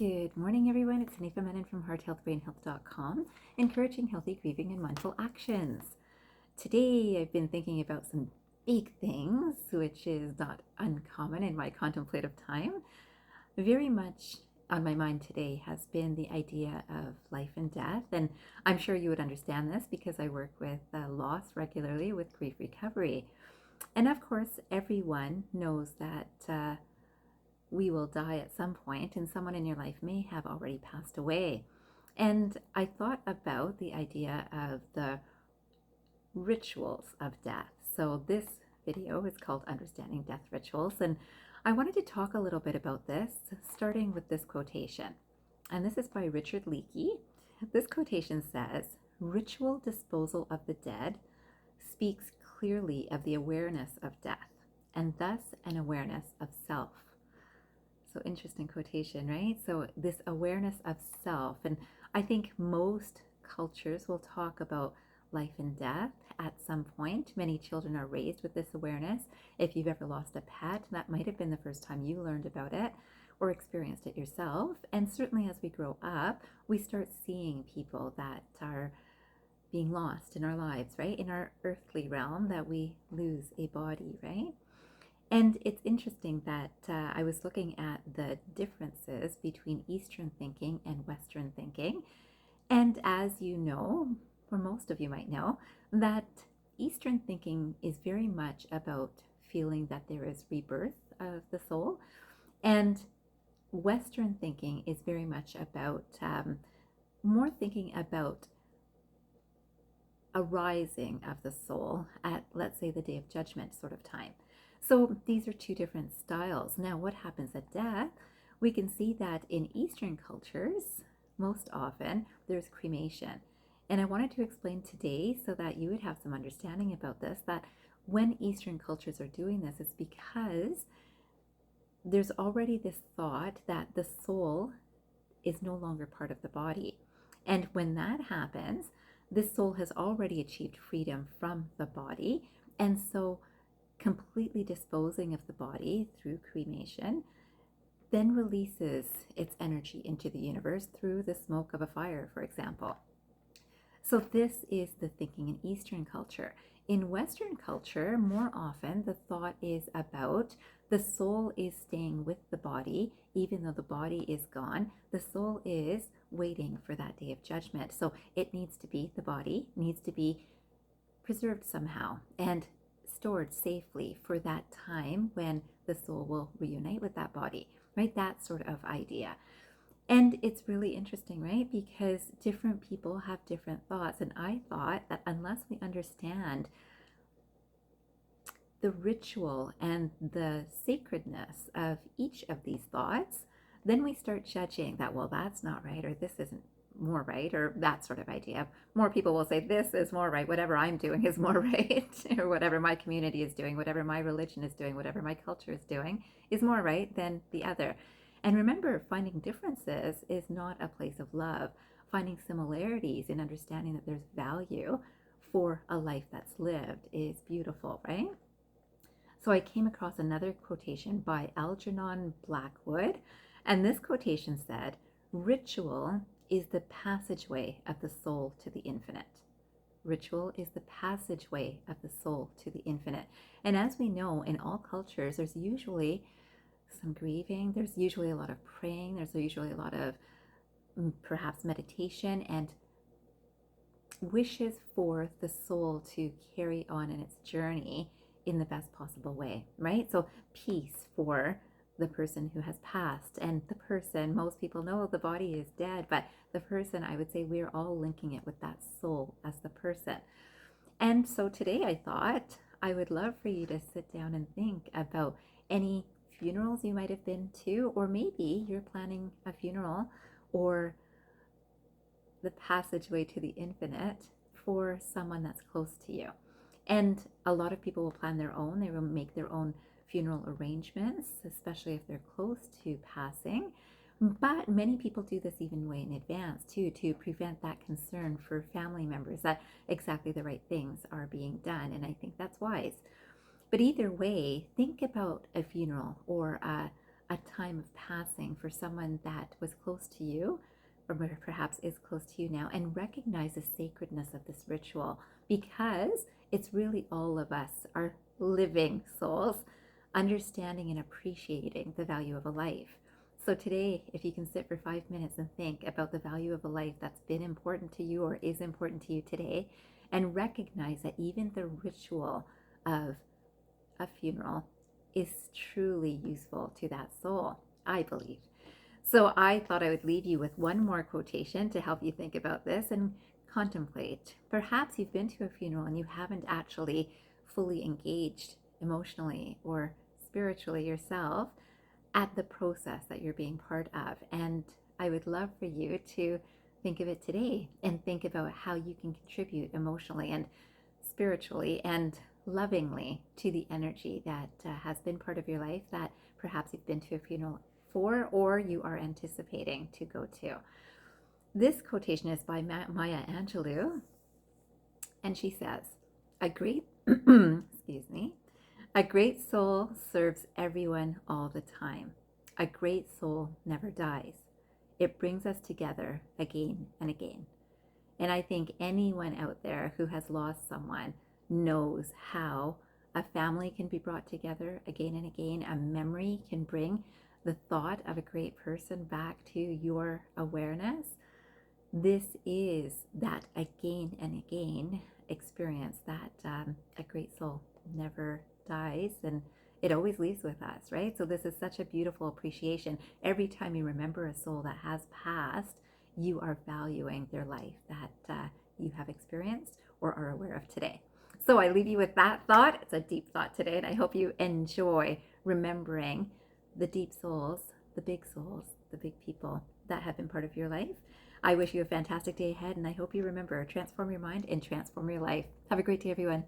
Good morning, everyone. It's Nifa Menon from hearthealthbrainhealth.com, encouraging healthy grieving and mindful actions. Today, I've been thinking about some big things, which is not uncommon in my contemplative time. Very much on my mind today has been the idea of life and death, and I'm sure you would understand this because I work with loss regularly with grief recovery. And of course, everyone knows that we will die at some point, and someone in your life may have already passed away. And I thought about the idea of the rituals of death. So this video is called Understanding Death Rituals, and I wanted to talk a little bit about this, starting with this quotation. And this is by Richard Leakey. This quotation says, "Ritual disposal of the dead speaks clearly of the awareness of death, and thus an awareness of self." So interesting quotation, right? So this awareness of self, and I think most cultures will talk about life and death at some point. Many children are raised with this awareness. If you've ever lost a pet, that might have been the first time you learned about it or experienced it yourself. And certainly as we grow up, we start seeing people that are being lost in our lives, right? In our earthly realm, that we lose a body, right? And it's interesting that I was looking at the differences between Eastern thinking and Western thinking. And as you know, or most of you might know, that Eastern thinking is very much about feeling that there is rebirth of the soul. And Western thinking is very much about more thinking about a rising of the soul at, let's say, the Day of Judgment sort of time. So these are two different styles. Now, what happens at death? We can see that in Eastern cultures, most often, there's cremation. And I wanted to explain today so that you would have some understanding about this, that when Eastern cultures are doing this, it's because there's already this thought that the soul is no longer part of the body. And when that happens, the soul has already achieved freedom from the body. And so completely disposing of the body through cremation then releases its energy into the universe through the smoke of a fire, for example. So this is the thinking in Eastern culture. In Western culture, more often the thought is about the soul is staying with the body, even though the body is gone. The soul is waiting for that Day of Judgment. So it needs to be, the body needs to be preserved somehow and stored safely for that time when the soul will reunite with that body, right? That sort of idea. And it's really interesting, right? Because different people have different thoughts. And I thought that unless we understand the ritual and the sacredness of each of these thoughts, then we start judging that, well, that's not right, or this isn't more right, or that sort of idea. More people will say this is more right, whatever I'm doing is more right, or whatever my community is doing, whatever my religion is doing, whatever my culture is doing is more right than the other. And remember, finding differences is not a place of love. Finding similarities and understanding that there's value for a life that's lived is beautiful, right? So I came across another quotation by Algernon Blackwood, and this quotation said, "Ritual is the passageway of the soul to the infinite." Ritual is the passageway of the soul to the infinite. And as we know, in all cultures, there's usually some grieving, there's usually a lot of praying, there's usually a lot of perhaps meditation and wishes for the soul to carry on in its journey in the best possible way, right? So peace for the person who has passed, and the person, most people know the body is dead, but the person, I would say we're all linking it with that soul as the person. And so today I thought I would love for you to sit down and think about any funerals you might have been to, or maybe you're planning a funeral or the passageway to the infinite for someone that's close to you. And a lot of people will plan their own, they will make their own funeral arrangements, especially if they're close to passing. But many people do this even way in advance too, to prevent that concern for family members that exactly the right things are being done. And I think that's wise. But either way, think about a funeral or a a time of passing for someone that was close to you, or perhaps is close to you now, and recognize the sacredness of this ritual, because it's really all of us, our living souls, understanding and appreciating the value of a life. So today, if you can sit for 5 minutes and think about the value of a life that's been important to you or is important to you today, and recognize that even the ritual of a funeral is truly useful to that soul, I believe. So I thought I would leave you with one more quotation to help you think about this and contemplate. Perhaps you've been to a funeral and you haven't actually fully engaged emotionally or spiritually yourself at the process that you're being part of. And I would love for you to think of it today and think about how you can contribute emotionally and spiritually and lovingly to the energy that has been part of your life that perhaps you've been to a funeral for or you are anticipating to go to. This quotation is by Maya Angelou, and she says, a great a great soul serves everyone all the time. A great soul never dies. It brings us together again and again. And I think anyone out there who has lost someone knows how a family can be brought together again and again. A memory can bring the thought of a great person back to your awareness. This is that again and again experience that a great soul never dies, and it always leaves with us, right? So this is such a beautiful appreciation. Every time you remember a soul that has passed, you are valuing their life that you have experienced or are aware of today. So I leave you with that thought. It's a deep thought today, and I hope you enjoy remembering the deep souls, the big people that have been part of your life. I wish you a fantastic day ahead, and I hope you remember, transform your mind and transform your life. Have a great day, everyone.